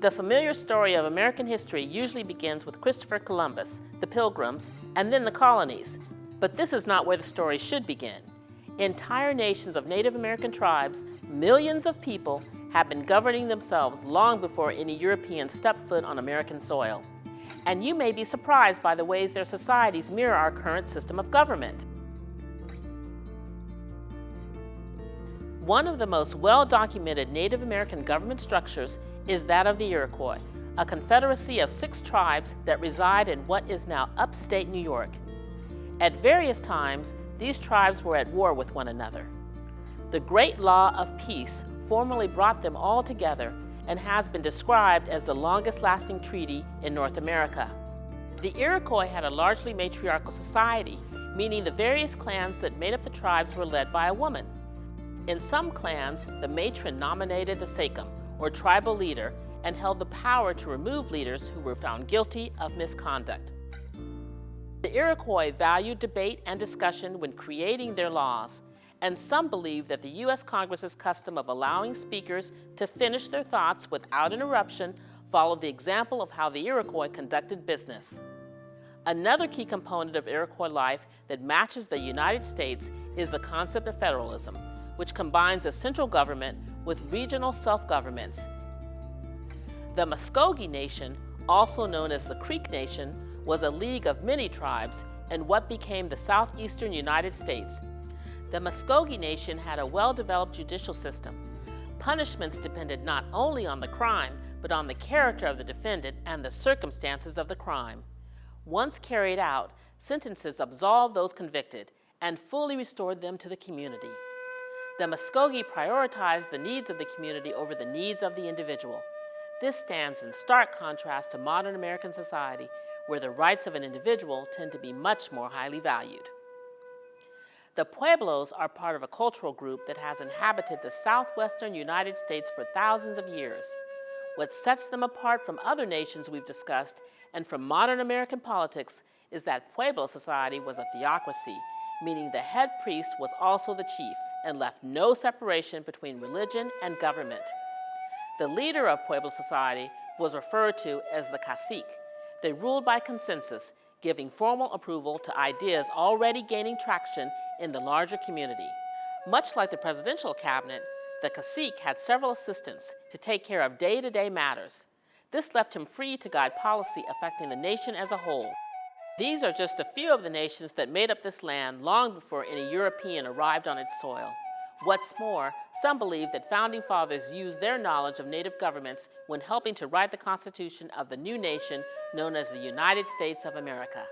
The familiar story of American history usually begins with Christopher Columbus, the Pilgrims, and then the colonies. But this is not where the story should begin. Entire nations of Native American tribes, millions of people, have been governing themselves long before any European stepped foot on American soil. And you may be surprised by the ways their societies mirror our current system of government. One of the most well-documented Native American government structures is that of the Iroquois, a confederacy of 6 tribes that reside in what is now upstate New York. At various times, these tribes were at war with one another. The Great Law of Peace formally brought them all together and has been described as the longest-lasting treaty in North America. The Iroquois had a largely matriarchal society, meaning the various clans that made up the tribes were led by a woman. In some clans, the matron nominated the sachem, or tribal leader, and held the power to remove leaders who were found guilty of misconduct. The Iroquois valued debate and discussion when creating their laws, and some believe that the U.S. Congress's custom of allowing speakers to finish their thoughts without interruption followed the example of how the Iroquois conducted business. Another key component of Iroquois life that matches the United States is the concept of federalism, which combines a central government with regional self-governments. The Muscogee Nation, also known as the Creek Nation, was a league of many tribes in what became the southeastern United States. The Muscogee Nation had a well-developed judicial system. Punishments depended not only on the crime, but on the character of the defendant and the circumstances of the crime. Once carried out, sentences absolved those convicted and fully restored them to the community. The Muscogee prioritized the needs of the community over the needs of the individual. This stands in stark contrast to modern American society, where the rights of an individual tend to be much more highly valued. The Pueblos are part of a cultural group that has inhabited the southwestern United States for thousands of years. What sets them apart from other nations we've discussed and from modern American politics is that Pueblo society was a theocracy, meaning the head priest was also the chief and left no separation between religion and government. The leader of Pueblo society was referred to as the cacique. They ruled by consensus, giving formal approval to ideas already gaining traction in the larger community. Much like the presidential cabinet, the cacique had several assistants to take care of day-to-day matters. This left him free to guide policy affecting the nation as a whole. These are just a few of the nations that made up this land long before any European arrived on its soil. What's more, some believe that founding fathers used their knowledge of native governments when helping to write the Constitution of the new nation known as the United States of America.